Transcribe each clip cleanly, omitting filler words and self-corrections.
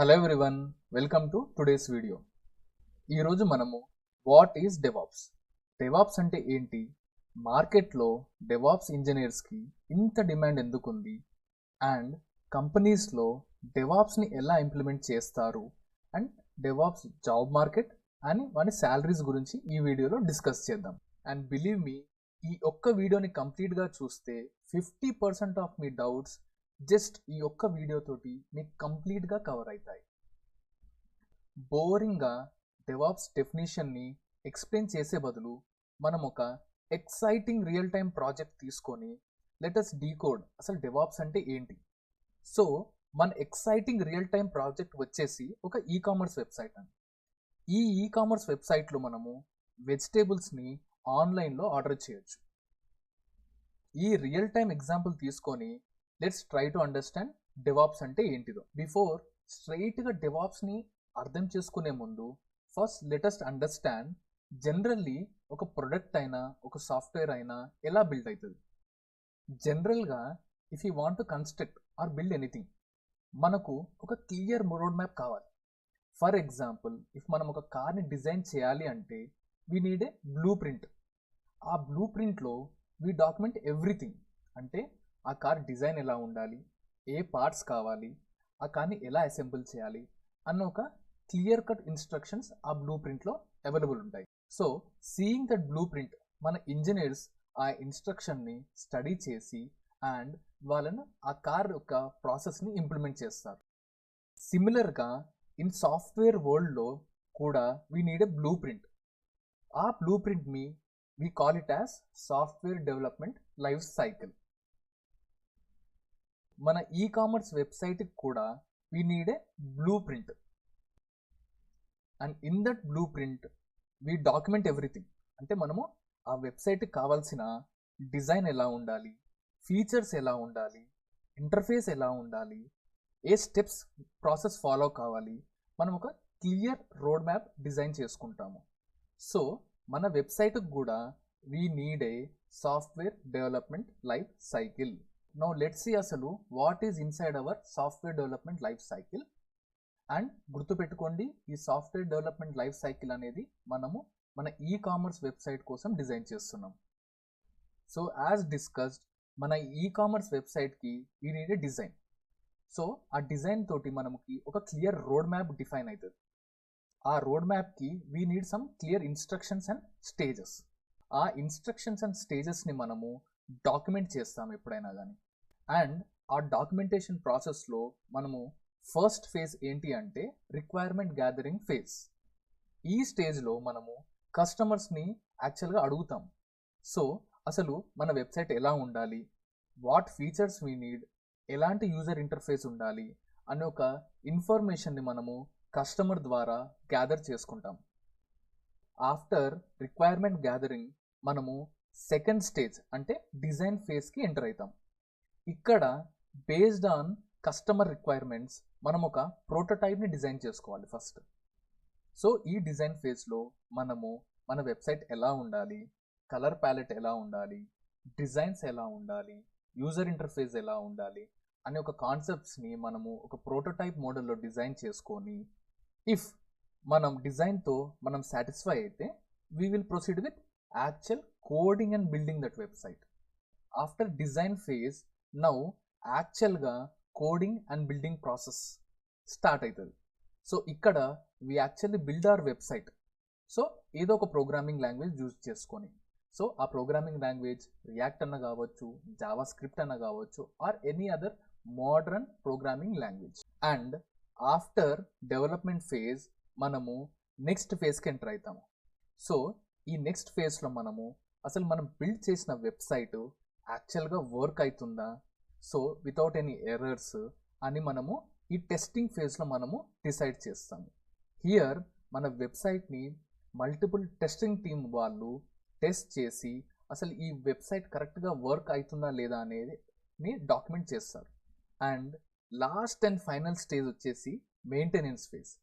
Hello everyone, welcome to today's video. ఈరోజు మనము what is DevOps, DevOps అంటే ఏంటి, మార్కెట్లో డెవాప్స్ ఇంజనీర్స్కి ఇంత డిమాండ్ ఎందుకుంది, అండ్ కంపెనీస్లో డెవాప్స్ని ఎలా ఇంప్లిమెంట్ చేస్తారు, అండ్ డెవాప్స్ జాబ్ మార్కెట్ అని వాని శాలరీస్ గురించి ఈ వీడియోలో డిస్కస్ చేద్దాం. అండ్ బిలీవ్ మీ, ఈ ఒక్క వీడియోని కంప్లీట్గా చూస్తే 50% ఆఫ్ మీ డౌట్స్ జస్ట్ ఈ ఒక్క వీడియోతోటి మీకు కంప్లీట్గా కవర్ అవుతాయి. బోరింగ్గా డెవాప్స్ డెఫినేషన్ని ఎక్స్ప్లెయిన్ చేసే బదులు మనం ఒక ఎక్సైటింగ్ రియల్ టైమ్ ప్రాజెక్ట్ తీసుకొని లెటస్ డీకోడ్ అసలు డెవాప్స్ అంటే ఏంటి. సో మన ఎక్సైటింగ్ రియల్ టైమ్ ప్రాజెక్ట్ వచ్చేసి ఒక ఈకామర్స్ వెబ్సైట్ అండి. ఈ ఈకామర్స్ వెబ్సైట్లో మనము వెజిటేబుల్స్ని ఆన్లైన్లో ఆర్డర్ చేయొచ్చు. ఈ రియల్ టైమ్ ఎగ్జాంపుల్ తీసుకొని let's try to understand DevOps అంటే ఏంటిదో. బిఫోర్ స్ట్రైట్గా డెవాప్స్ని అర్థం చేసుకునే ముందు ఫస్ట్ లెటెస్ట్ అండర్స్టాండ్ జనరల్లీ ఒక ప్రొడక్ట్ అయినా ఒక సాఫ్ట్వేర్ అయినా ఎలా బిల్డ్ అవుతుంది. జనరల్గా if you want to construct or build anything, మనకు ఒక క్లియర్ రోడ్ మ్యాప్ కావాలి. ఫర్ ఎగ్జాంపుల్, ఇఫ్ మనం ఒక కార్ని డిజైన్ చేయాలి అంటే we need a blueprint. ఆ బ్లూ ప్రింట్లో వీ డాక్యుమెంట్ ఎవ్రీథింగ్. అంటే ఆ కార్ డిజైన్ ఎలా ఉండాలి, ఏ పార్ట్స్ కావాలి, ఆ కార్ని ఎలా అసెంబుల్ చేయాలి అన్న ఒక క్లియర్ కట్ ఇన్స్ట్రక్షన్స్ ఆ బ్లూ ప్రింట్లో అవైలబుల్ ఉంటాయి. So seeing that blue print, మన ఇంజనీర్స్ ఆ ఇన్స్ట్రక్షన్ని స్టడీ చేసి అండ్ వాళ్ళను ఆ కార్ యొక్క ప్రాసెస్ని ఇంప్లిమెంట్ చేస్తారు. సిమిలర్గా ఇన్ సాఫ్ట్వేర్ వరల్డ్లో కూడా we need a blueprint. ఆ బ్లూ ప్రింట్ని we call it as software development life cycle. మన ఈకామర్స్ వెబ్సైట్కి కూడా we need a blueprint, and in that blueprint we document everything. అంటే మనము ఆ వెబ్సైట్కి కావాల్సిన డిజైన్ ఎలా ఉండాలి, ఫీచర్స్ ఎలా ఉండాలి, ఇంటర్ఫేస్ ఎలా ఉండాలి, ఏ స్టెప్స్ ప్రాసెస్ ఫాలో కావాలి, మనం ఒక క్లియర్ రోడ్ మ్యాప్ డిజైన్ చేసుకుంటాము. సో మన వెబ్సైట్కి కూడా we need a software development life cycle. Now let's see అసలు what is inside our software development life cycle. And గుర్తుపెట్టుకోండి, ఈ సాఫ్ట్వేర్ డెవలప్మెంట్ లైఫ్ సైకిల్ అనేది మనము మన ఈకామర్స్ వెబ్సైట్ కోసం డిజైన్ చేస్తున్నాం. సో యాజ్ డిస్కస్డ్, మన ఈకామర్స్ వెబ్సైట్కి we need a design. So ఆ డిజైన్ తోటి మనకి ఒక క్లియర్ రోడ్ మ్యాప్ డిఫైన్ అవుతుంది. ఆ road మ్యాప్కి we need some clear instructions and stages. ఆ ఇన్స్ట్రక్షన్స్ అండ్ స్టేజెస్ని మనము డాక్యుమెంట్ చేస్తాం ఎప్పుడైనా కానీ. అండ్ ఆ డాక్యుమెంటేషన్ ప్రాసెస్లో మనము ఫస్ట్ ఫేజ్ ఏంటి అంటే రిక్వైర్మెంట్ గ్యాదరింగ్ ఫేజ్. ఈ స్టేజ్లో మనము కస్టమర్స్ని యాక్చువల్గా అడుగుతాం. సో అసలు మన వెబ్సైట్ ఎలా ఉండాలి, వాట్ ఫీచర్స్ వీ నీడ్, ఎలాంటి యూజర్ ఇంటర్ఫేస్ ఉండాలి అనే ఒక ఇన్ఫర్మేషన్ని మనము కస్టమర్ ద్వారా గ్యాదర్ చేసుకుంటాం. ఆఫ్టర్ రిక్వైర్మెంట్ గ్యాదరింగ్ మనము సెకండ్ స్టేజ్ అంటే డిజైన్ ఫేజ్కి ఎంటర్ అవుతాం. ఇక్కడ బేస్డ్ ఆన్ కస్టమర్ రిక్వైర్మెంట్స్ మనం ఒక ప్రోటోటైప్ని డిజైన్ చేసుకోవాలి ఫస్ట్. సో ఈ డిజైన్ ఫేజ్లో మనము మన వెబ్సైట్ ఎలా ఉండాలి, కలర్ ప్యాలెట్ ఎలా ఉండాలి, డిజైన్స్ ఎలా ఉండాలి, యూజర్ ఇంటర్ఫేస్ ఎలా ఉండాలి అనే ఒక కాన్సెప్ట్స్ని మనము ఒక ప్రోటోటైప్ మోడల్లో డిజైన్ చేసుకొని, ఇఫ్ మనం డిజైన్తో మనం సాటిస్ఫై అయితే we will proceed with actual coding and building that website. After design phase, now actualగా coding and building process start అవుతుంది. సో ఇక్కడ we actually build our website. So ఏదో ఒక ప్రోగ్రామింగ్ లాంగ్వేజ్ యూజ్ చేసుకొని, సో ఆ programming language React అన్న కావచ్చు, JavaScript అన్న కావచ్చు, or any other modern programming language. And after development phase మనము నెక్స్ట్ ఫేజ్కి ఎంటర్ అవుతాము. సో ఈ నెక్స్ట్ ఫేజ్లో మనము అసలు మనం బిల్డ్ చేసిన వెబ్సైట్ యాక్చువల్గా వర్క్ అవుతుందా, సో వితౌట్ ఎనీ ఎర్రర్స్ అని మనము ఈ టెస్టింగ్ ఫేజ్లో మనము డిసైడ్ చేస్తాము. హియర్ మన వెబ్సైట్ని మల్టిపుల్ టెస్టింగ్ టీమ్ వాళ్ళు టెస్ట్ చేసి అసలు ఈ వెబ్సైట్ కరెక్ట్గా వర్క్ అవుతుందా లేదా అనేది డాక్యుమెంట్ చేస్తారు. And last and final stage వచ్చేసి మెయింటెనెన్స్ ఫేజ్.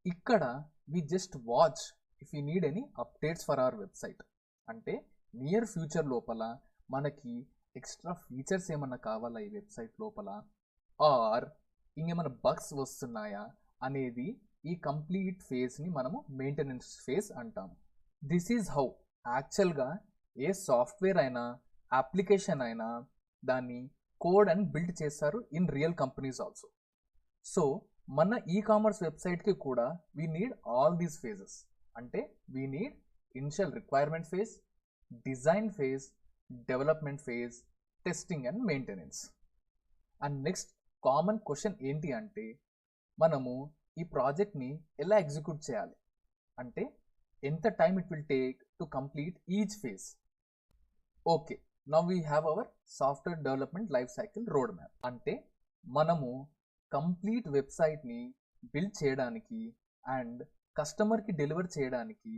ఇక్కడ we just watch if you need any updates for our website. అంటే నియర్ ఫ్యూచర్ లోపల మనకి ఎక్స్ట్రా ఫీచర్స్ ఏమన్నా కావాలా ఈ వెబ్సైట్ లోపల, ఆర్ ఇంకేమైనా బగ్స్ వస్తున్నాయా అనేది ఈ కంప్లీట్ ఫేజ్ని మనము మెయింటెనెన్స్ ఫేజ్ అంటాము. దిస్ ఈజ్ హౌ యాక్చువల్గా ఏ సాఫ్ట్వేర్ అయినా అప్లికేషన్ అయినా దాన్ని కోడ్ అండ్ బిల్డ్ చేస్తారు in real companies also. So మన ఈకామర్స్ వెబ్సైట్కి కూడా we need all these phases. అంటే we need initial requirement phase, design phase, development phase, testing and maintenance. And next common question ఏంటి అంటే మనము ఈ ప్రాజెక్ట్ని ఎలా ఎగ్జిక్యూట్ చేయాలి, అంటే ఎంత time it will take to complete each phase. Okay, now we have our software development life cycle road map. అంటే మనము కంప్లీట్ వెబ్సైట్ని బిల్డ్ చేయడానికి అండ్ కస్టమర్కి డెలివర్ చేయడానికి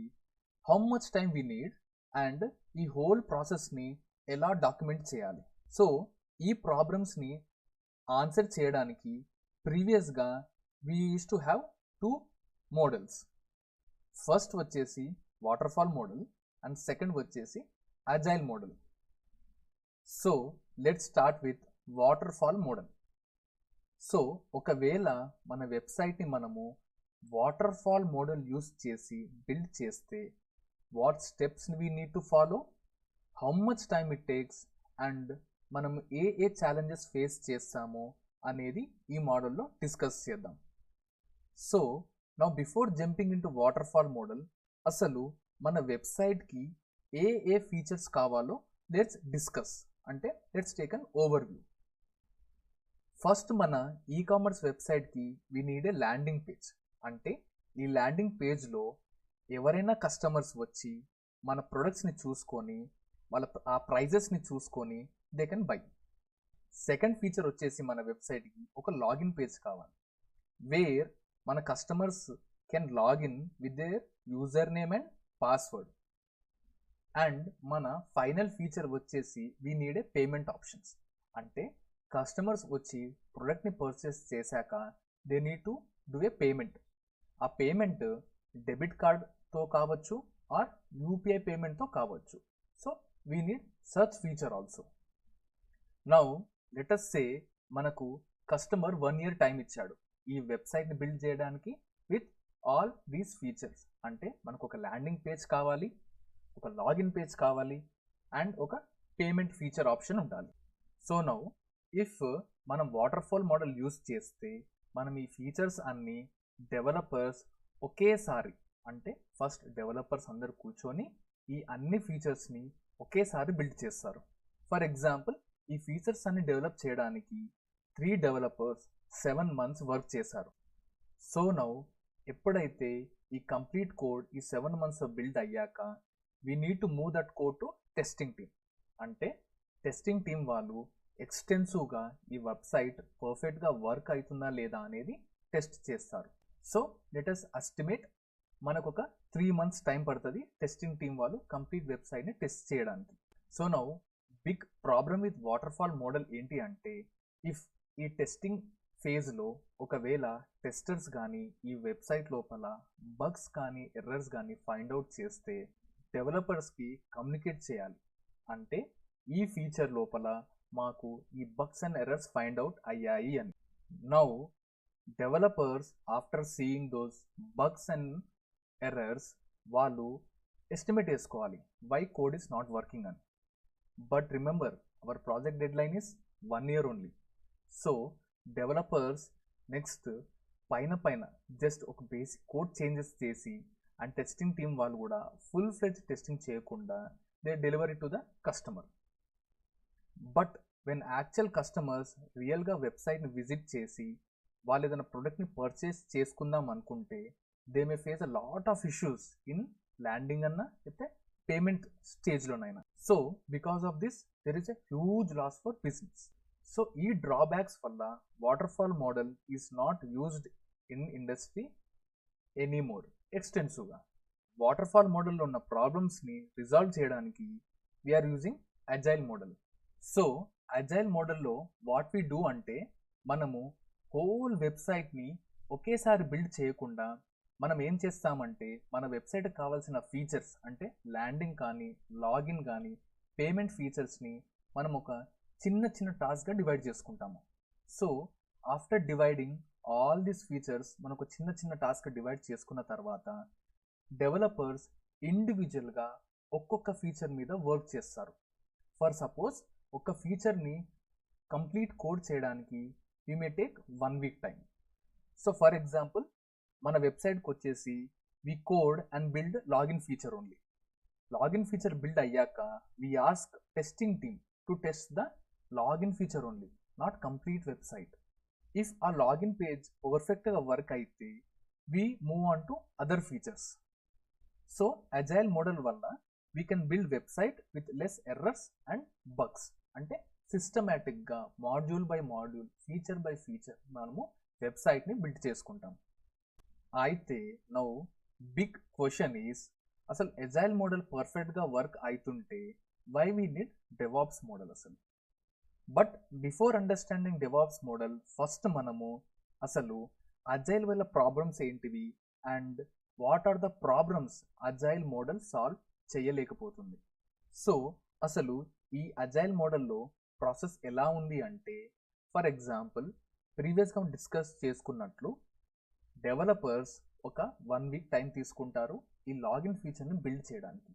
how much time we need and ఈ హోల్ ప్రాసెస్ని ఎలా డాక్యుమెంట్ చేయాలి. సో ఈ ప్రాబ్లమ్స్ని ఆన్సర్ చేయడానికి ప్రీవియస్గా we use to have 2 models. First వచ్చేసి వాటర్ఫాల్ మోడల్ అండ్ సెకండ్ వచ్చేసి agile model. So let's start with waterfall model. So ఒకవేళ మన వెబ్సైట్ని మనము వాటర్ఫాల్ మోడల్ యూస్ చేసి బిల్డ్ చేస్తే what steps we need to follow, how much time it takes and మనం ఏ challenges face చేస్తామో అనేది ఈ మోడల్లో డిస్కస్ చేద్దాం. So now before jumping in to waterfall model, అసలు మన వెబ్సైట్కి ఏ ఫీచర్స్ కావాలో లెట్స్ డిస్కస్. అంటే let's take an overview. First మన ఈకామర్స్ వెబ్సైట్కి we need A landing page. అంటే ఈ ల్యాండింగ్ పేజ్లో ఎవరైనా కస్టమర్స్ వచ్చి మన ప్రొడక్ట్స్ని చూసుకొని వాళ్ళ ఆ ప్రైజెస్ని చూసుకొని they can buy. Second feature వచ్చేసి మన వెబ్సైట్కి ఒక లాగిన్ పేజ్ కావాలి, వేర్ మన customers can login with their user name and password. And మన ఫైనల్ ఫీచర్ వచ్చేసి we need A payment options. అంటే కస్టమర్స్ వచ్చి ప్రొడక్ట్ని పర్చేస్ చేశాక they need to do a payment. ఆ పేమెంట్ డెబిట్ కార్డ్తో కావచ్చు ఆర్ యూపీఐ పేమెంట్తో కావచ్చు. So we need such feature also. Now let us సే మనకు customer 1 year time ఇచ్చాడు ఈ వెబ్సైట్ని బిల్డ్ చేయడానికి విత్ ఆల్ దీస్ ఫీచర్స్. అంటే మనకు ఒక ల్యాండింగ్ పేజ్ కావాలి, ఒక లాగిన్ పేజ్ కావాలి అండ్ ఒక పేమెంట్ ఫీచర్ ఆప్షన్ ఉండాలి. సో నౌ ఇఫ్ మనం వాటర్ఫాల్ మోడల్ యూస్ చేస్తే మనం ఈ ఫీచర్స్ అన్నీ డెవలపర్స్ ఒకేసారి, అంటే ఫస్ట్ డెవలపర్స్ అందరు కూర్చొని ఈ అన్ని ఫీచర్స్ని ఒకేసారి బిల్డ్ చేస్తారు. ఫర్ ఎగ్జాంపుల్ ఈ ఫీచర్స్ అన్ని డెవలప్ చేయడానికి 3 డెవలపర్స్ 7 months వర్క్ చేశారు. సో నౌ ఎప్పుడైతే ఈ కంప్లీట్ కోడ్ ఈ 7 months బిల్డ్ అయ్యాక we need to move that code to testing team. అంటే టెస్టింగ్ టీమ్ వాళ్ళు ఎక్స్టెన్సివ్గా ఈ వెబ్సైట్ పర్ఫెక్ట్గా వర్క్ అవుతుందా లేదా అనేది టెస్ట్ చేస్తారు. సో లెట్ us ఎస్టిమేట్ మనకు ఒక 3 months టైం పడుతుంది టెస్టింగ్ టీమ్ వాళ్ళు కంప్లీట్ వెబ్సైట్ని టెస్ట్ చేయడానికి. So now big problem with waterfall model ఏంటి అంటే ఇఫ్ ఈ టెస్టింగ్ ఫేజ్లో ఒకవేళ టెస్టర్స్ కానీ ఈ వెబ్సైట్ లోపల బగ్స్ కానీ ఎర్రర్స్ కానీ ఫైండ్ అవుట్ చేస్తే డెవలపర్స్కి కమ్యూనికేట్ చేయాలి. అంటే ఈ ఫీచర్ లోపల మాకు ఈ bugs and errors find out అయ్యాయి అని. Now developers after seeing those bugs and errors వాళ్ళు ఎస్టిమేట్ చేసుకోవాలి why code is not working అని. But remember our project deadline is 1 year only. So developers next పైన just ఒక basic code changes చేసి and testing team వాళ్ళు కూడా full fledged testing చేయకుండా they deliver it to the customer. But when actual customers రియల్గా వెబ్సైట్ని visit చేసి వాళ్ళు ఏదైనా ప్రోడక్ట్ని పర్చేస్ చేసుకుందాం అనుకుంటే they may face a lot of issues in landing అన్నా లేకపోతే పేమెంట్ స్టేజ్లోనైనా. So because of this there is a huge loss for business. So ఈ డ్రాబ్యాక్స్ వల్ల waterfall model is not used in industry anymore ఎక్స్టెన్సివ్గా. Waterfall మోడల్లో ఉన్న ప్రాబ్లమ్స్ని resolve చేయడానికి we are using agile model. So agile మోడల్లో వాట్ వీ డూ అంటే మనము హోల్ వెబ్సైట్ని ఒకేసారి బిల్డ్ చేయకుండా మనం ఏం చేస్తామంటే మన వెబ్సైట్కి కావాల్సిన ఫీచర్స్ అంటే ల్యాండింగ్ కానీ లాగిన్ కానీ పేమెంట్ ఫీచర్స్ని మనం ఒక చిన్న టాస్క్గా డివైడ్ చేసుకుంటాము. So after dividing all these features మనకు చిన్న చిన్న టాస్క్ డివైడ్ చేసుకున్న తర్వాత డెవలపర్స్ ఇండివిజువల్గా ఒక్కొక్క ఫీచర్ మీద వర్క్ చేస్తారు. ఫర్ సపోజ్ ఒక ఫీచర్ని కంప్లీట్ కోడ్ చేయడానికి we may take 1 week time. So for example మన వెబ్సైట్కి వచ్చేసి we code and build login feature only. Login feature build అయ్యాక we ask testing team to test the login feature only, not complete website. If ఆ login page పర్ఫెక్ట్గా work అయితే we move on to other features. So agile model వల్ల we can build website with less errors and bugs. అంటే సిస్టమేటిక్గా module by module, feature by feature మనము వెబ్సైట్ని build చేసుకుంటాం. అయితే నౌ బిగ్ క్వశ్చన్ ఈస్, అసలు అజైల్ మోడల్ పర్ఫెక్ట్గా work అవుతుంటే why we need DevOps model అసలు? But before understanding DevOps model first మనము అసలు అజైల్ వల్ల ప్రాబ్లమ్స్ ఏంటివి and what are the problems agile model solve చేయలేకపోతుంది. సో అసలు ఈ అజైల్ మోడల్లో ప్రాసెస్ ఎలా ఉంది అంటే, ఫర్ ఎగ్జాంపుల్ ప్రీవియస్గా డిస్కస్ చేసుకున్నట్లు డెవలపర్స్ ఒక 1 వీక్ టైం తీసుకుంటారు ఈ లాగిన్ ఫీచర్ని బిల్డ్ చేయడానికి.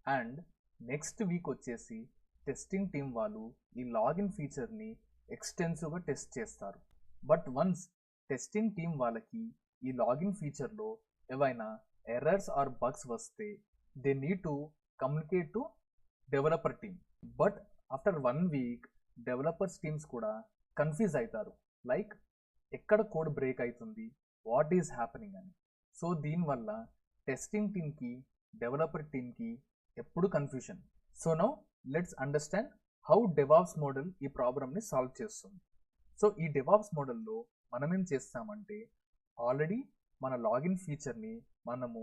అండ్ నెక్స్ట్ వీక్ వచ్చేసి టెస్టింగ్ టీమ్ వాళ్ళు ఈ లాగిన్ ఫీచర్ని ఎక్స్టెన్సివ్గా టెస్ట్ చేస్తారు. బట్ వన్స్ టెస్టింగ్ టీమ్ వాళ్ళకి ఈ లాగిన్ ఫీచర్లో ఏవైనా ఎర్రర్స్ ఆర్ బగ్స్ వస్తే they need to communicate to developer team. But after 1 week developers teams కూడా కన్ఫ్యూజ్ అవుతారు, లైక్ ఎక్కడ కోడ్ బ్రేక్ అవుతుంది, వాట్ ఈజ్ హ్యాపెనింగ్ అని. సో దీనివల్ల టెస్టింగ్ టీమ్కి డెవలపర్ టీమ్కి ఎప్పుడు confusion. So now let's understand how DevOps model ఈ ప్రాబ్లమ్ని సాల్వ్ చేస్తుంది. సో ఈ డెవాప్స్ మోడల్లో మనం ఏం చేస్తామంటే, ఆల్రెడీ మన లాగిన్ ఫీచర్ని మనము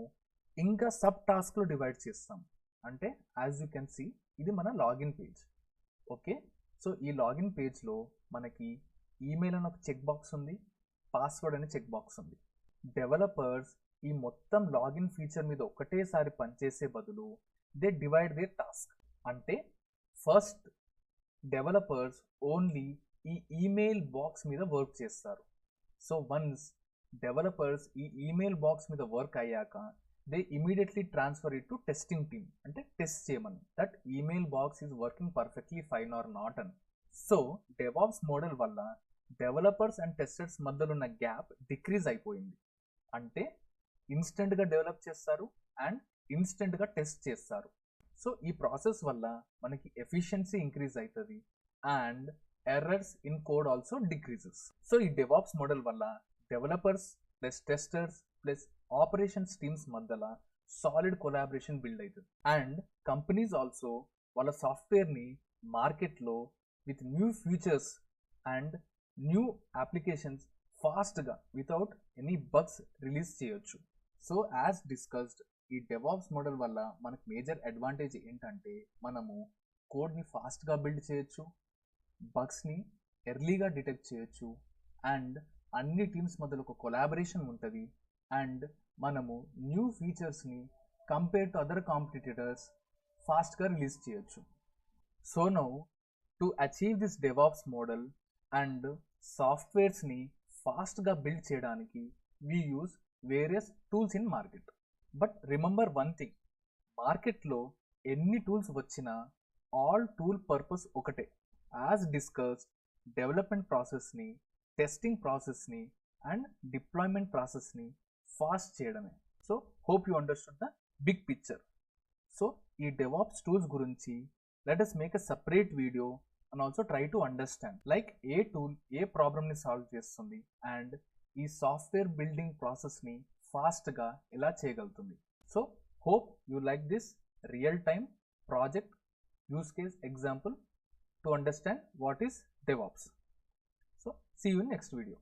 ఇంకా సబ్ టాస్క్లో డివైడ్ చేస్తాం. అంటే యాజ్ యూ కెన్ సీ ఇది మన లాగిన్ పేజ్. ఓకే, సో ఈ లాగిన్ పేజ్లో మనకి ఈమెయిల్ అని ఒక చెక్ బాక్స్ ఉంది, పాస్వర్డ్ అనే చెక్ బాక్స్ ఉంది. డెవలపర్స్ ఈ మొత్తం లాగిన్ ఫీచర్ మీద ఒకటేసారి పనిచేసే బదులు దే డివైడ్ దేర్ టాస్క్. అంటే ఫస్ట్ డెవలపర్స్ ఓన్లీ ఈ ఈమెయిల్ బాక్స్ మీద వర్క్ చేస్తారు. సో వన్స్ డెవలపర్స్ ఈ ఈమెయిల్ బాక్స్ మీద వర్క్ అయ్యాక they immediately transfer it to testing team, అంటే టెస్ట్ చేయమని that email box is working perfectly fine are not అని. సో డెవాప్స్ మోడల్ వల్ల డెవలపర్స్ అండ్ టెస్టర్స్ మధ్యలో ఉన్న గ్యాప్ డిక్రీజ్ అయిపోయింది. అంటే ఇన్స్టెంట్గా డెవలప్ చేస్తారు అండ్ ఇన్స్టెంట్గా టెస్ట్ చేస్తారు. సో ఈ ప్రాసెస్ వల్ల మనకి ఎఫిషియన్సీ ఇంక్రీజ్ అవుతుంది and errors in code also decreases. So ఈ డెవాప్స్ మోడల్ వల్ల developers plus testers plus operations teams మధ్యలో సాలిడ్ కొలాబరేషన్ బిల్డ్ అవుతుంది. అండ్ కంపెనీస్ ఆల్సో వాళ్ళ సాఫ్ట్వేర్ని మార్కెట్లో with new features and new applications ఫాస్ట్గా వితౌట్ ఎనీ బగ్స్ రిలీజ్ చేయొచ్చు. So as discussed ఈ డెవాప్స్ మోడల్ వల్ల మనకు మేజర్ అడ్వాంటేజ్ ఏంటంటే, మనము కోడ్ని ఫాస్ట్గా బిల్డ్ చేయొచ్చు, బగ్స్ని ఎర్లీగా డిటెక్ట్ చేయొచ్చు అండ్ అన్ని టీమ్స్ మధ్యలో ఒక కొలాబరేషన్ ఉంటుంది అండ్ మనము న్యూ ఫీచర్స్ని కంపేర్ టు అదర్ కాంపిటీటర్స్ ఫాస్ట్గా రిలీజ్ చేయొచ్చు. So now to achieve this DevOps model and సాఫ్ట్వేర్స్ని ఫాస్ట్గా బిల్డ్ చేయడానికి we use various tools in market. But remember one thing, మార్కెట్లో ఎన్ని టూల్స్ వచ్చినా ఆల్ టూల్ పర్పస్ ఒకటే. యాజ్ డిస్కస్డ్ డెవలప్మెంట్ ప్రాసెస్ని, టెస్టింగ్ ప్రాసెస్ని అండ్ డిప్లాయ్మెంట్ ప్రాసెస్ని ఫాస్ట్ చేయడమే. So hope you understood the big picture. So ఈ డెవాప్స్ టూల్స్ గురించి let us make a separate video and also try to understand like ఏ tool ఏ ప్రాబ్లమ్ని సాల్వ్ చేస్తుంది అండ్ ఈ సాఫ్ట్వేర్ బిల్డింగ్ ప్రాసెస్ని ఫాస్ట్గా ఎలా చేయగలుగుతుంది. So hope you like this real time project use case example to understand what is DevOps. So see you in next video.